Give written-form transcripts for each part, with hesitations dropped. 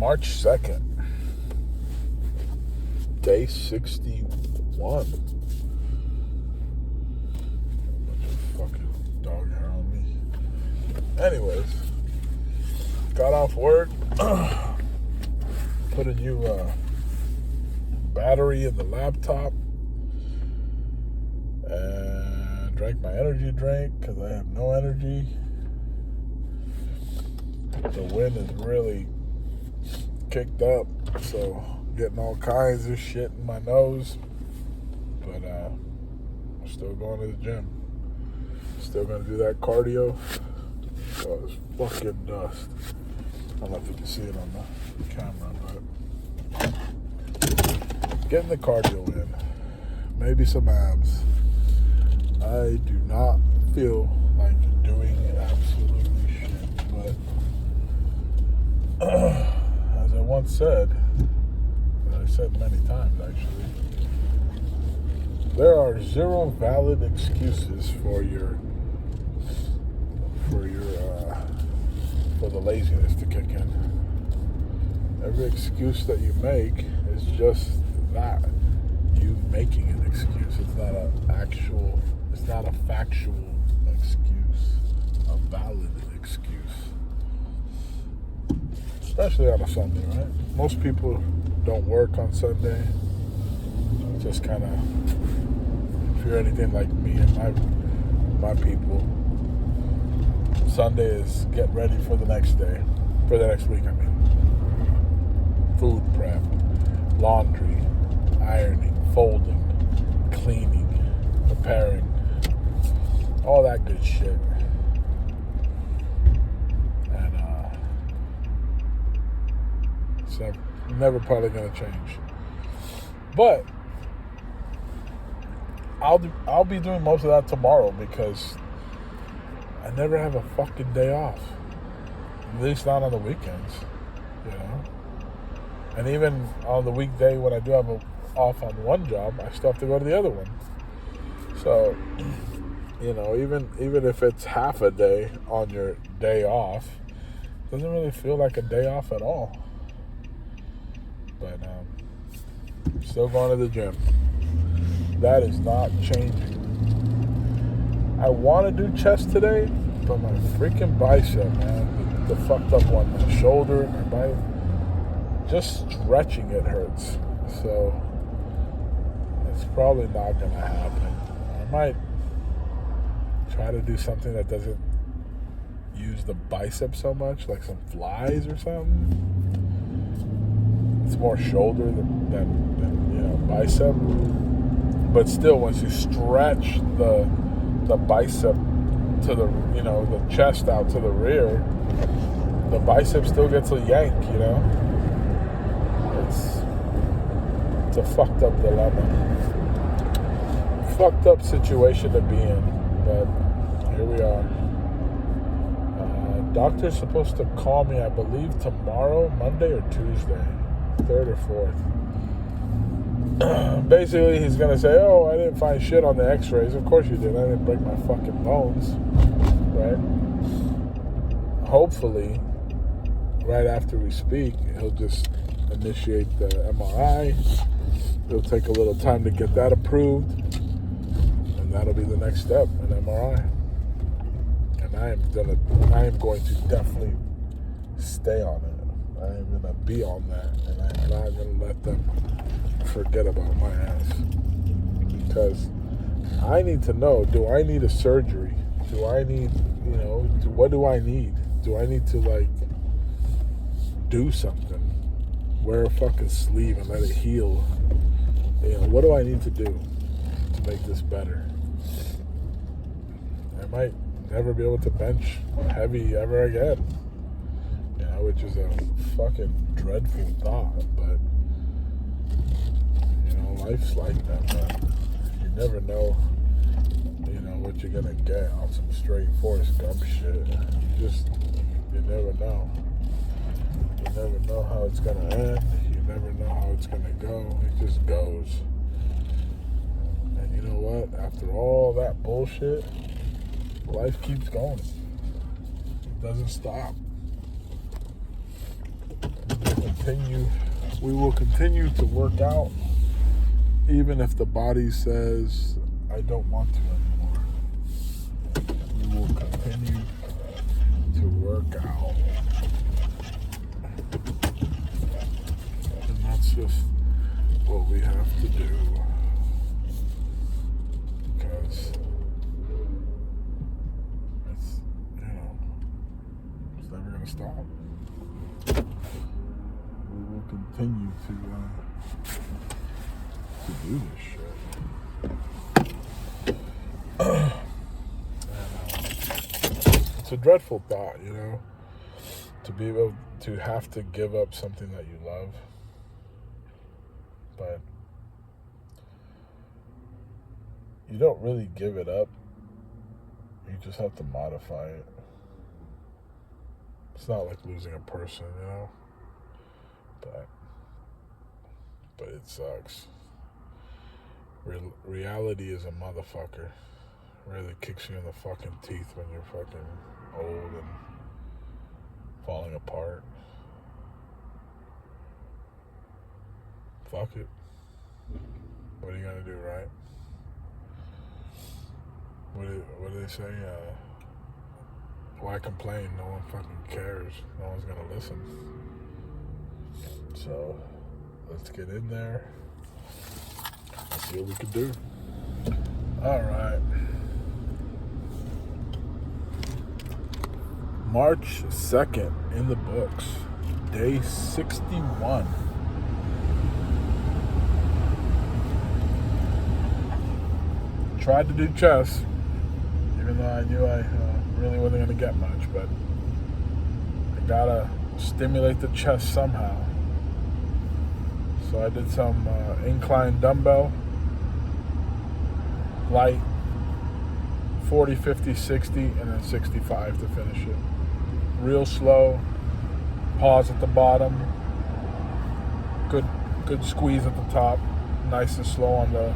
March 2nd, day 61. Bunch of fucking dog hair on me. Anyways, got off work, put a new battery in the laptop, and drank my energy drink because I have no energy. The wind is really kicked up, so getting all kinds of shit in my nose, but I'm still going to the gym. Still gonna do that cardio. Oh, it's fucking dust. I don't know if you can see it on the camera, but getting the cardio in. Maybe some abs. I do not feel like doing absolutely shit, but as I once said, I said many times actually, there are zero valid excuses for the laziness to kick in. Every excuse that you make is just that, you making an excuse. It's not a factual excuse, a valid excuse. Especially on a Sunday, right? Most people don't work on Sunday. Just kind of, if you're anything like me and my people, Sunday is get ready for the next day, for the next week, I mean. Food prep, laundry, ironing, folding, cleaning, preparing, all that good shit. And it's never probably gonna change. But I'll be doing most of that tomorrow because I never have a fucking day off. At least not on the weekends, you know. And even on the weekday when I do have off on one job, I still have to go to the other one. So, you know, even if it's half a day on your day off, it doesn't really feel like a day off at all. But still going to the gym. That is not changing. I want to do chest today, but my freaking bicep, man, the fucked up one, my shoulder, my bicep, just stretching it hurts. So it's probably not going to happen. I might try to do something that doesn't use the bicep so much, like some flies or something. It's more shoulder than bicep. But still, once you stretch the bicep to the chest out to the rear, the bicep still gets a yank, you know. It's a fucked up dilemma, fucked up situation to be in, but here we are. Doctor's supposed to call me, I believe, tomorrow, Monday or Tuesday, 3rd or 4th. Basically, he's going to say, oh, I didn't find shit on the x-rays. Of course you did. I didn't break my fucking bones. Right? Hopefully, right after we speak, he'll just initiate the MRI. It'll take a little time to get that approved. And that'll be the next step, an MRI. And I am going to definitely stay on it. I am going to be on that. And I am not going to let them forget about my ass, because I need to know, do I need a surgery? Do I need, what do I need? Do I need to do something? Wear a fucking sleeve and let it heal? What do I need to do to make this better? I might never be able to bench heavy ever again, which is a fucking dreadful thought, but life's like that, man. You never know, what you're gonna get on some straight Forrest Gump shit. You never know. You never know how it's gonna end. You never know how it's gonna go. It just goes. And you know what? After all that bullshit, life keeps going. It doesn't stop. continue to work out, even if the body says, I don't want to anymore. We will continue to work out. And that's just what we have to do. Because it's, it's never going to stop. We will continue to do this shit. It's a dreadful thought, to be able to have to give up something that you love. But you don't really give it up. You just have to modify it. It's not like losing a person, But it sucks. Reality is a motherfucker. Really kicks you in the fucking teeth when you're fucking old and falling apart. Fuck it. What are you gonna do, right? What do they say? Why complain? No one fucking cares. No one's gonna listen. So let's get in there. Let's see what we can do. All right. March 2nd in the books. Day 61. Tried to do chess, even though I knew I really wasn't going to get much, but I gotta stimulate the chest somehow. So I did some incline dumbbell, light, 40, 50, 60, and then 65 to finish it. Real slow, pause at the bottom, good squeeze at the top, nice and slow on the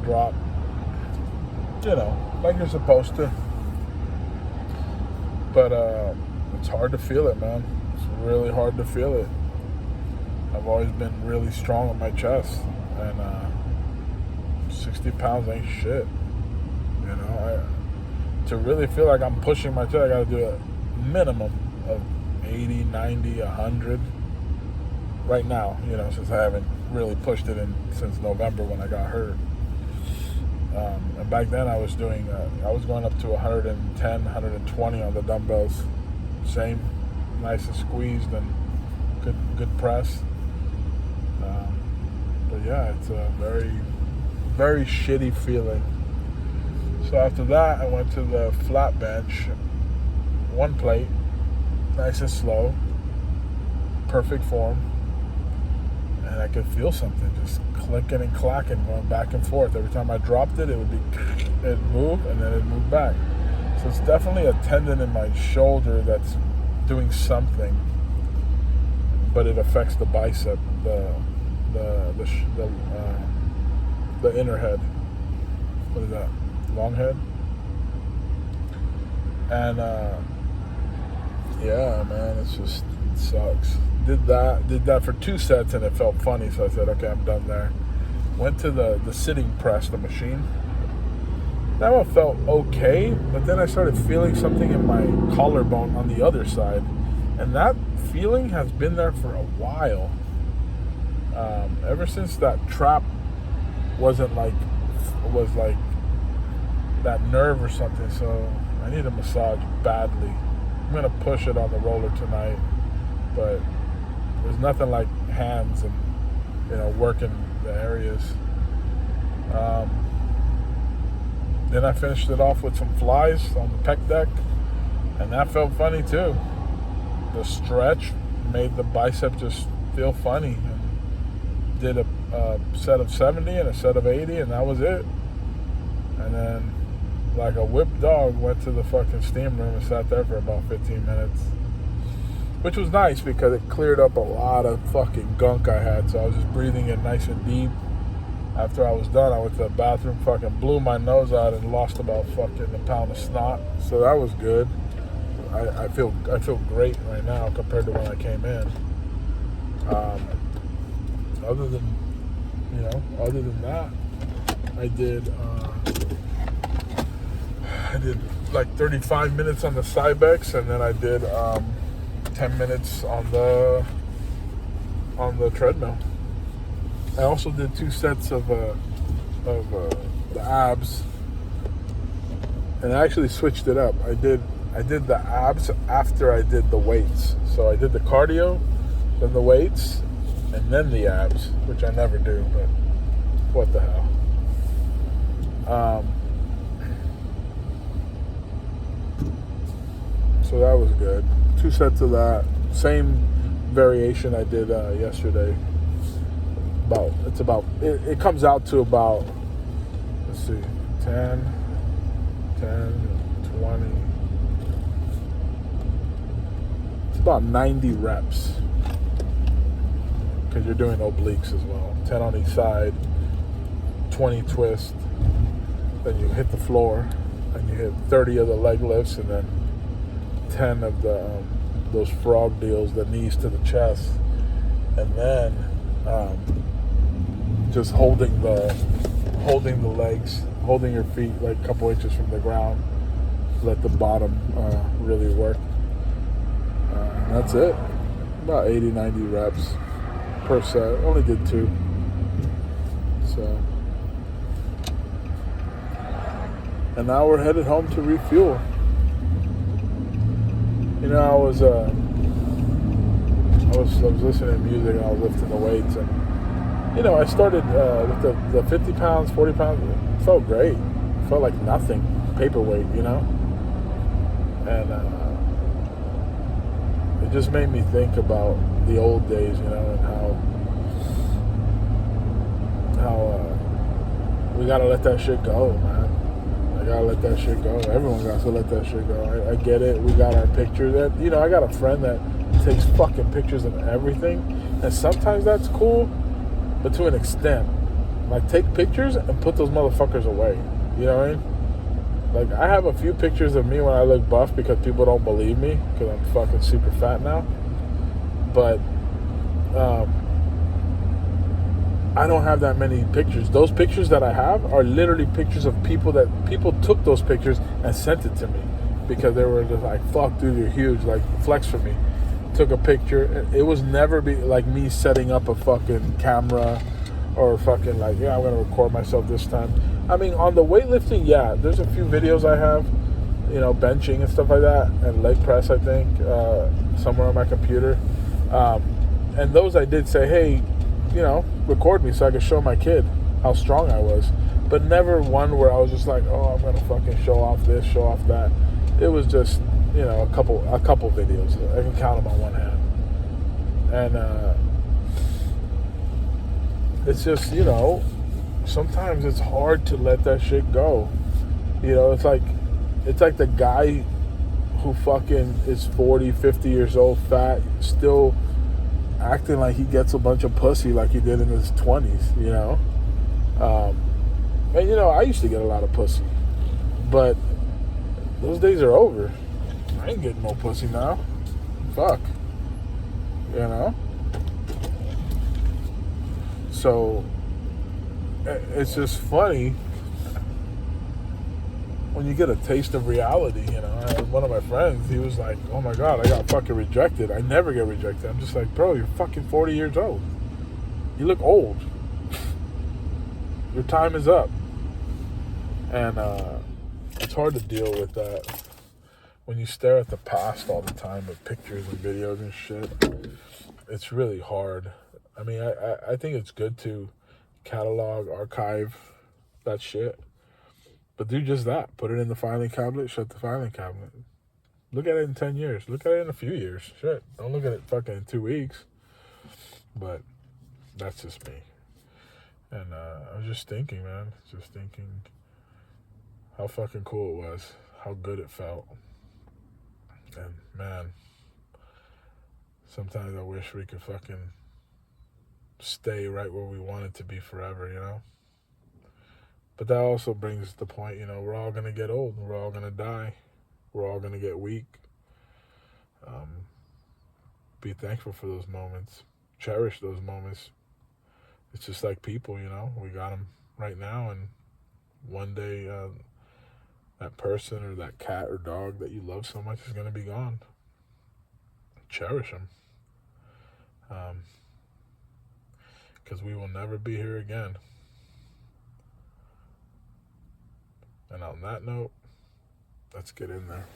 drop. Like you're supposed to. But it's hard to feel it, man. It's really hard to feel it. I've always been really strong on my chest, and 60 pounds ain't shit. To really feel like I'm pushing my chest, I gotta do a minimum of 80, 90, 100 right now, since I haven't really pushed it since November when I got hurt. And back then I was going up to 110, 120 on the dumbbells. Same, nice and squeezed and good press. But yeah, it's a very, very shitty feeling. So after that, I went to the flat bench, 1 plate, nice and slow, perfect form. And I could feel something just clicking and clacking, going back and forth. Every time I dropped it, it'd move, and then it'd move back. So it's definitely a tendon in my shoulder that's doing something, but it affects the bicep, the inner head. What is that? Long head. And yeah, man, it sucks. Did that for 2 sets, and it felt funny, so I said, okay, I'm done there. Went to the sitting press, the machine. That one felt okay, but then I started feeling something in my collarbone on the other side, and that feeling has been there for a while. Ever since that trap was like that nerve or something, so I need a massage badly. I'm gonna push it on the roller tonight, but there's nothing like hands and working the areas. Then I finished it off with some flies on the pec deck, and that felt funny too. The stretch made the bicep just feel funny. And did a set of 70 and a set of 80, and that was it. And then, like a whipped dog, went to the fucking steam room and sat there for about 15 minutes. Which was nice because it cleared up a lot of fucking gunk I had. So I was just breathing it nice and deep. After I was done, I went to the bathroom, fucking blew my nose out and lost about fucking a pound of snot. So that was good. I feel great right now compared to when I came in. Other than that, I did like 35 minutes on the Cybex, and then I did 10 minutes on the treadmill. I also did 2 sets of the abs, and I actually switched it up. I did the abs after I did the weights. So I did the cardio, then the weights, and then the abs, which I never do, but what the hell. So that was good. 2 sets of that. Same variation I did yesterday. It comes out to about, let's see, 10, 20. It's about 90 reps. Because you're doing obliques as well. 10 on each side, 20 twist. Then you hit the floor, and you hit 30 of the leg lifts, and then 10 of those frog deals, the knees to the chest, and then just holding the legs, holding your feet like a couple inches from the ground. Let the bottom really work. And that's it. About 80, 90 reps per set. Only did 2. So, and now we're headed home to refuel. You know, I was listening to music, and I was lifting the weights, and you know, I started with the 50 pounds, 40 pounds. It felt great. It felt like nothing, paperweight, you know. And it just made me think about the old days, you know, and how we gotta let that shit go, man. I gotta let that shit go. Everyone got to let that shit go. I get it. We got our pictures. You know, I got a friend that takes fucking pictures of everything, and sometimes that's cool, but to an extent. Like, take pictures and put those motherfuckers away. You know what I mean? Like, I have a few pictures of me when I look buff because people don't believe me because I'm fucking super fat now. But I don't have that many pictures. Those pictures that I have are literally pictures of people took those pictures and sent it to me because they were just like, fuck, dude, you're huge. Like, flex for me. Took a picture. It was never like me setting up a fucking camera or fucking like, yeah, I'm going to record myself this time. I mean, on the weightlifting, yeah, there's a few videos I have, you know, benching and stuff like that, and leg press, I think, somewhere on my computer. And those I did say, hey, you know, record me so I could show my kid how strong I was. But never one where I was just like, oh, I'm going to fucking show off this, show off that. It was just, you know, a couple videos. I can count them on one hand. And it's just, you know, sometimes it's hard to let that shit go. You know, it's like the guy who fucking is 40, 50 years old, fat, still acting like he gets a bunch of pussy like he did in his 20s, you know? And, you know, I used to get a lot of pussy. But those days are over. I ain't getting no pussy now. Fuck. You know? So, it's just funny when you get a taste of reality, you know. One of my friends, he was like, oh my God, I got fucking rejected. I never get rejected. I'm just like, bro, you're fucking 40 years old. You look old. Your time is up. And it's hard to deal with that when you stare at the past all the time with pictures and videos and shit. It's really hard. I mean, I think it's good to catalog, archive that shit. But do just that. Put it in the filing cabinet, shut the filing cabinet. Look at it in 10 years. Look at it in a few years. Shit. Don't look at it fucking in 2 weeks. But that's just me. And I was just thinking, man. Just thinking how fucking cool it was. How good it felt. And, man, sometimes I wish we could fucking stay right where we wanted to be forever, you know? But that also brings the point, you know, we're all going to get old. We're all going to die. We're all going to get weak. Be thankful for those moments. Cherish those moments. It's just like people, we got them right now, and one day that person or that cat or dog that you love so much is going to be gone. Cherish them. Because we will never be here again. And on that note, let's get in there.